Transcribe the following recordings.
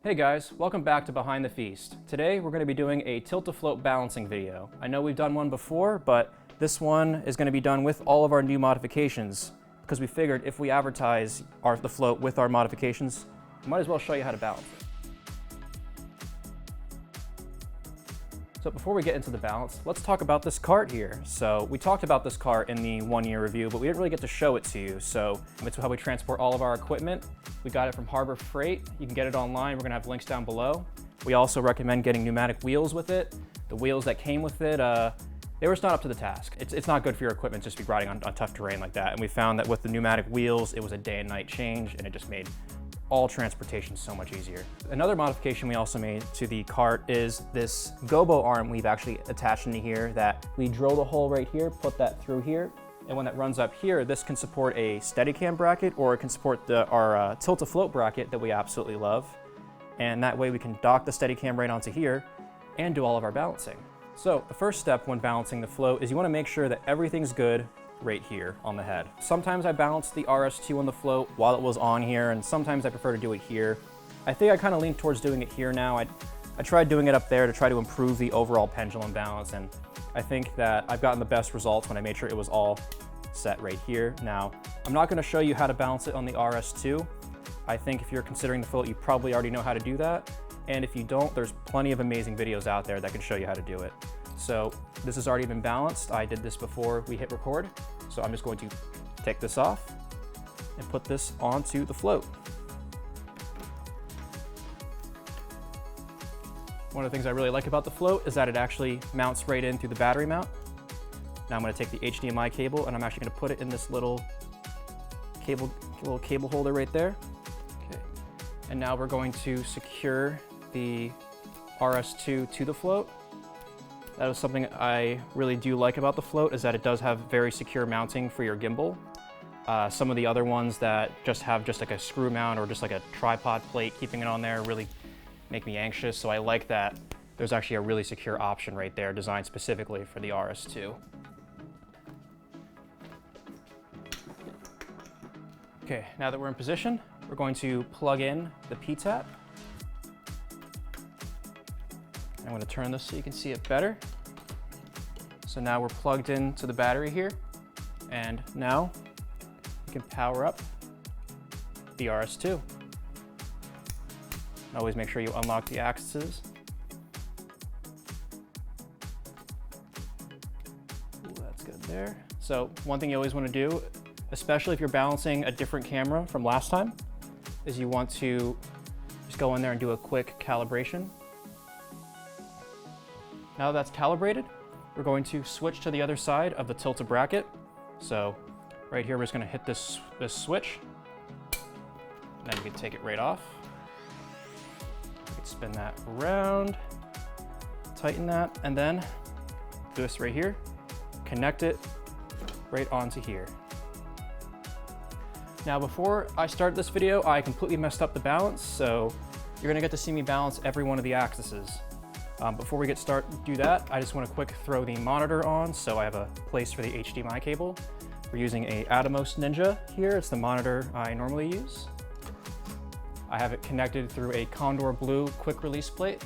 Hey guys, welcome back to Behind the Feast. Today we're going to be doing a Tilta float balancing video. I know we've done one before, but this one is going to be done with all of our new modifications because we figured if we advertise the float with our modifications, we might as well show you how to balance it. So before we get into the balance, let's talk about this cart here. So we talked about this cart in the 1-year review, but we didn't really get to show it to you. So it's how we transport all of our equipment. We got it from Harbor Freight. You can get it online. We're gonna have links down below. We also recommend getting pneumatic wheels with it. The wheels that came with it, they were just not up to the task. It's not good for your equipment just to be riding on tough terrain like that. And we found that with the pneumatic wheels, it was a day and night change, and it just made all transportation so much easier. Another modification we also made to the cart is this gobo arm we've actually attached into here that we drill the hole right here, put that through here, and when that runs up here, this can support a Steadicam bracket or it can support our Tilta float bracket that we absolutely love. And that way we can dock the Steadicam right onto here and do all of our balancing. So the first step when balancing the float is you want to make sure that everything's good right here on the head. Sometimes I balanced the RS2 on the float while it was on here, and sometimes I prefer to do it here. I think I kind of lean towards doing it here now. I tried doing it up there to try to improve the overall pendulum balance, and I think that I've gotten the best results when I made sure it was all set right here. Now, I'm not going to show you how to balance it on the RS2. I think if you're considering the float, you probably already know how to do that, and if you don't, there's plenty of amazing videos out there that can show you how to do it. So this has already been balanced. I did this before we hit record. So I'm just going to take this off and put this onto the float. One of the things I really like about the float is that it actually mounts right in through the battery mount. Now I'm going to take the HDMI cable and I'm actually going to put it in this little cable holder right there. Okay. And now we're going to secure the RS2 to the float. That is something I really do like about the float, is that it does have very secure mounting for your gimbal. Some of the other ones that just have like a screw mount or just like a tripod plate keeping it on there really make me anxious. So I like that there's actually a really secure option right there designed specifically for the RS2. Okay, now that we're in position, we're going to plug in the P-tap. I'm going to turn this so you can see it better. So now we're plugged into the battery here, and now you can power up the RS2. Always make sure you unlock the axes. Ooh, that's good there. So one thing you always want to do, especially if you're balancing a different camera from last time, is you want to just go in there and do a quick calibration. Now that's calibrated, we're going to switch to the other side of the Tilta bracket. So right here, we're just going to hit this switch. And then you can take it right off. You can spin that around, tighten that, and then this right here, connect it right onto here. Now before I start this video, I completely messed up the balance, so you're going to get to see me balance every one of the axes. Before we do that, I just want to quick throw the monitor on so I have a place for the HDMI cable. We're using a Atomos Ninja here. It's the monitor I normally use. I have it connected through a Condor Blue quick release plate.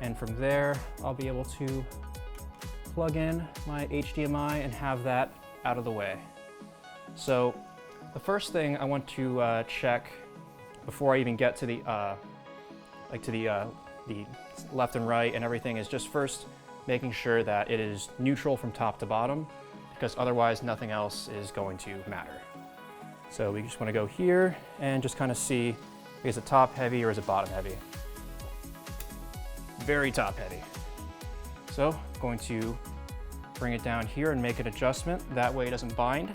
And from there, I'll be able to plug in my HDMI and have that out of the way. So the first thing I want to check before I even get to the left and right and everything is just first making sure that it is neutral from top to bottom, because otherwise nothing else is going to matter. So we just want to go here and just kind of see, is it top heavy or is it bottom heavy? Very top heavy. So I'm going to bring it down here and make an adjustment. That way it doesn't bind.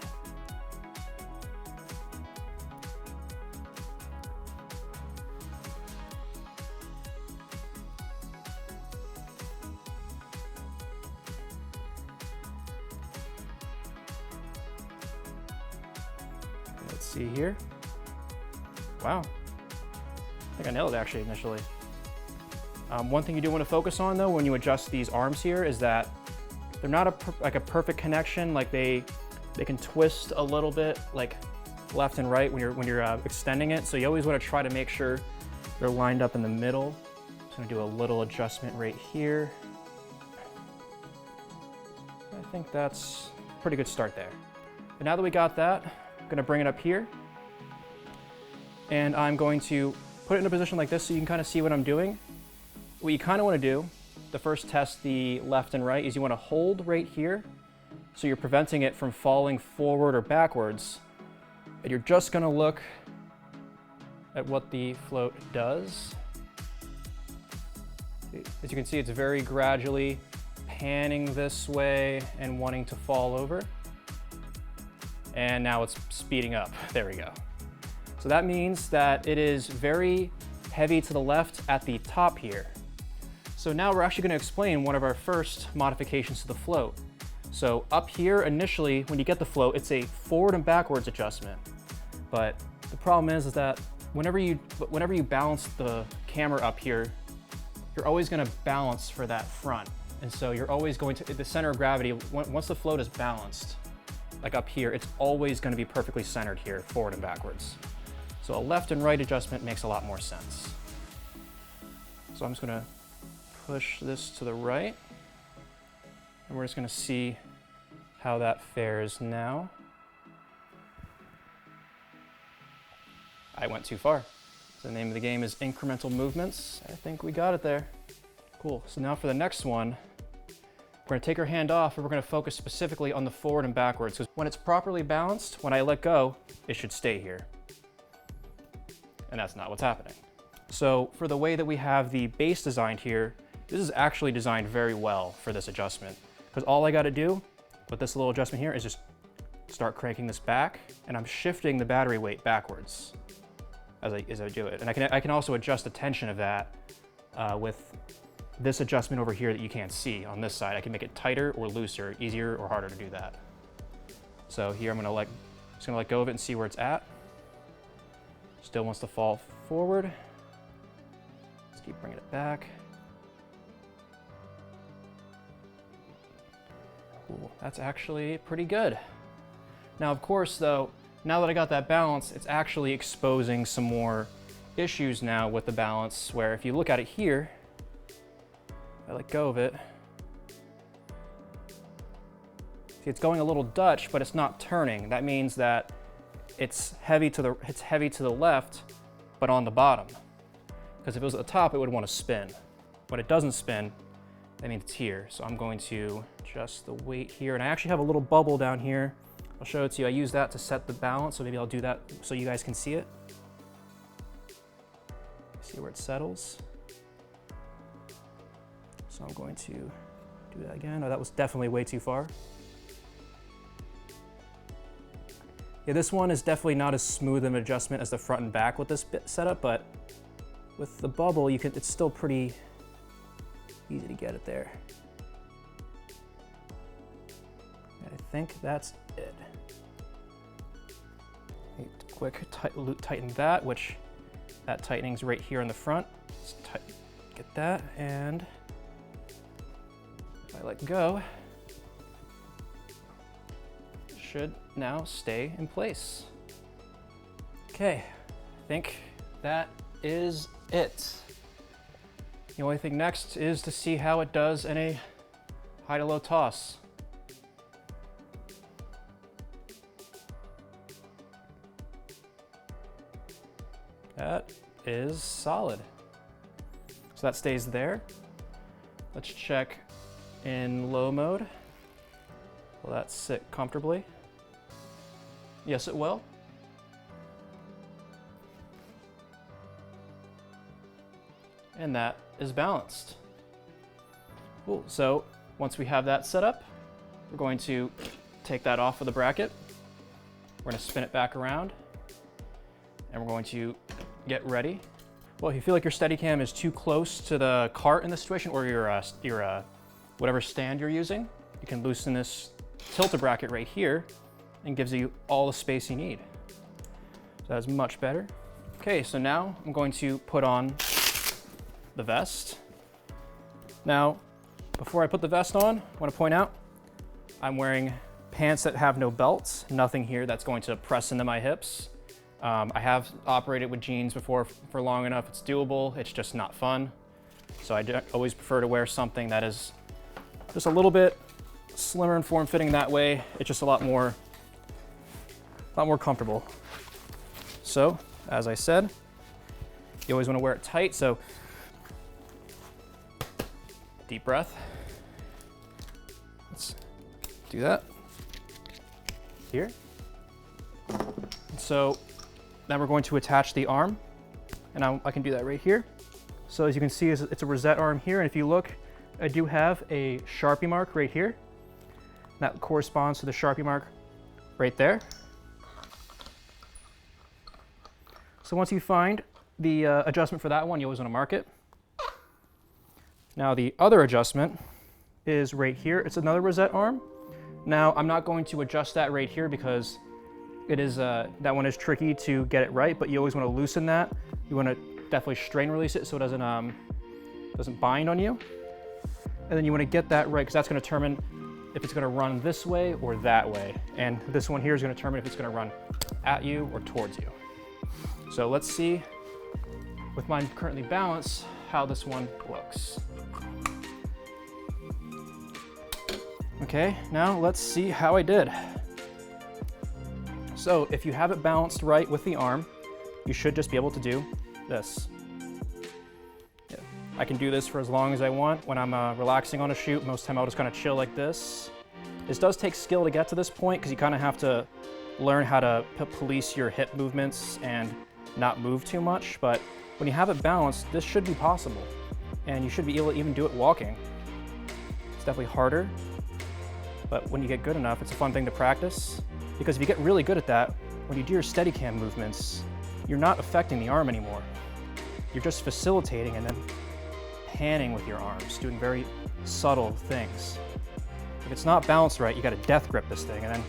Let's see here. Wow, I think I nailed it actually initially. One thing you do want to focus on though when you adjust these arms here is that they're not a perfect connection. Like they can twist a little bit like left and right when you're extending it. So you always want to try to make sure They're lined up in the middle. Just gonna do a little adjustment right here. I think that's a pretty good start there. But now that we got that, I'm gonna bring it up here. And I'm going to put it in a position like this so you can kind of see what I'm doing. What you kind of want to do, the first test, the left and right, is you want to hold right here so you're preventing it from falling forward or backwards. And you're just going to look at what the float does. As you can see, it's very gradually panning this way and wanting to fall over. And now it's speeding up. There we go. So that means that it is very heavy to the left at the top here. So now we're actually going to explain one of our first modifications to the float. So up here, initially, when you get the float, it's a forward and backwards adjustment. But the problem is that whenever you balance the camera up here, you're always going to balance for that front. And so you're always going to, the center of gravity, once the float is balanced, like up here, it's always going to be perfectly centered here, forward and backwards. So a left and right adjustment makes a lot more sense. So I'm just gonna push this to the right, and we're just gonna see how that fares now. I went too far. So the name of the game is incremental movements. I think we got it there. Cool, so now for the next one, we're gonna take our hand off and we're gonna focus specifically on the forward and backwards, because when it's properly balanced, when I let go, it should stay here. And that's not what's happening. So for the way that we have the base designed here, this is actually designed very well for this adjustment, because all I gotta do with this little adjustment here is just start cranking this back, and I'm shifting the battery weight backwards as I do it. And I can also adjust the tension of that with this adjustment over here that you can't see on this side. I can make it tighter or looser, easier or harder to do that. So here I'm just gonna let go of it and see where it's at. Still wants to fall forward. Let's keep bringing it back. Ooh, that's actually pretty good. Now, of course, though, now that I got that balance, it's actually exposing some more issues now with the balance, where if you look at it here, I let go of it. See, it's going a little Dutch, but it's not turning. That means that it's heavy to the left, but on the bottom. Because if it was at the top, it would want to spin. When it doesn't spin, that means it's here. So I'm going to adjust the weight here. And I actually have a little bubble down here. I'll show it to you. I use that to set the balance, so maybe I'll do that so you guys can see it. See where it settles. So I'm going to do that again. Oh, that was definitely way too far. Yeah, this one is definitely not as smooth an adjustment as the front and back with this bit setup, but with the bubble, it's still pretty easy to get it there. And I think that's it. Quick tighten that, which that tightening's right here in the front. Let's get that, and if I let go, it should now stay in place. Okay, I think that is it. The only thing next is to see how it does in a high to low toss. That is solid. So that stays there. Let's check in low mode. Will that sit comfortably? Yes, it will. And that is balanced. Cool, so once we have that set up, we're going to take that off of the bracket. We're gonna spin it back around, and we're going to get ready. Well, if you feel like your Steadicam is too close to the cart in this situation, or your whatever stand you're using, you can loosen this Tilta bracket right here, and gives you all the space you need. So that's much better. Okay, so now I'm going to put on the vest. Now, before I put the vest on, I want to point out I'm wearing pants that have no belts, nothing here that's going to press into my hips. I have operated with jeans before for long enough. It's doable, it's just not fun. So I always prefer to wear something that is just a little bit slimmer and form-fitting that way. It's just a lot more comfortable. So, as I said, you always want to wear it tight, so deep breath. Let's do that here. So now we're going to attach the arm, and I can do that right here. So as you can see, it's a rosette arm here, and if you look, I do have a Sharpie mark right here. That corresponds to the Sharpie mark right there. So once you find the adjustment for that one, you always want to mark it. Now the other adjustment is right here. It's another rosette arm. Now I'm not going to adjust that right here because it is that one is tricky to get it right, but you always want to loosen that. You want to definitely strain release it so it doesn't bind on you. And then you want to get that right because that's going to determine if it's going to run this way or that way. And this one here is going to determine if it's going to run at you or towards you. So let's see, with mine currently balanced, how this one looks. Okay, now let's see how I did. So if you have it balanced right with the arm, you should just be able to do this. Yeah. I can do this for as long as I want. When I'm relaxing on a shoot, most of the time I'll just kind of chill like this. This does take skill to get to this point because you kind of have to learn how to police your hip movements and not move too much, but when you have it balanced, this should be possible. And you should be able to even do it walking. It's definitely harder, but when you get good enough, it's a fun thing to practice. Because if you get really good at that, when you do your Steadicam movements, you're not affecting the arm anymore. You're just facilitating and then panning with your arms, doing very subtle things. If it's not balanced right, you gotta death grip this thing and then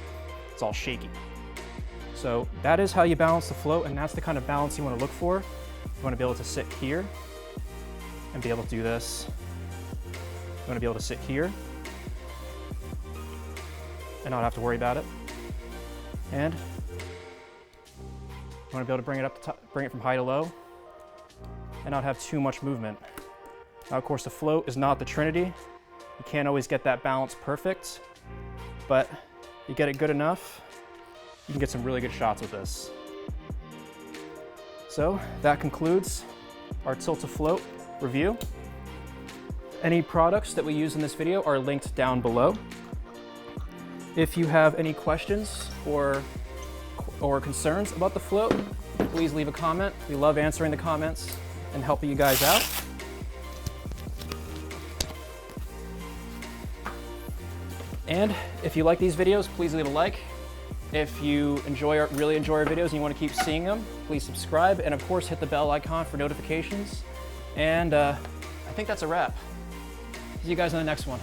it's all shaky. So that is how you balance the float, and that's the kind of balance you wanna look for. You wanna be able to sit here and be able to do this. You wanna be able to sit here and not have to worry about it. And you want to be able to bring it up to top, bring it from high to low, and not have too much movement. Now, of course, the float is not the Trinity. You can't always get that balance perfect, but you get it good enough, you can get some really good shots with this. So that concludes our Tilta float review. Any products that we use in this video are linked down below. If you have any questions or concerns about the float, please leave a comment. We love answering the comments and helping you guys out. And if you like these videos, please leave a like. If you really enjoy our videos and you want to keep seeing them, please subscribe, and of course hit the bell icon for notifications. And I think that's a wrap. See you guys in the next one.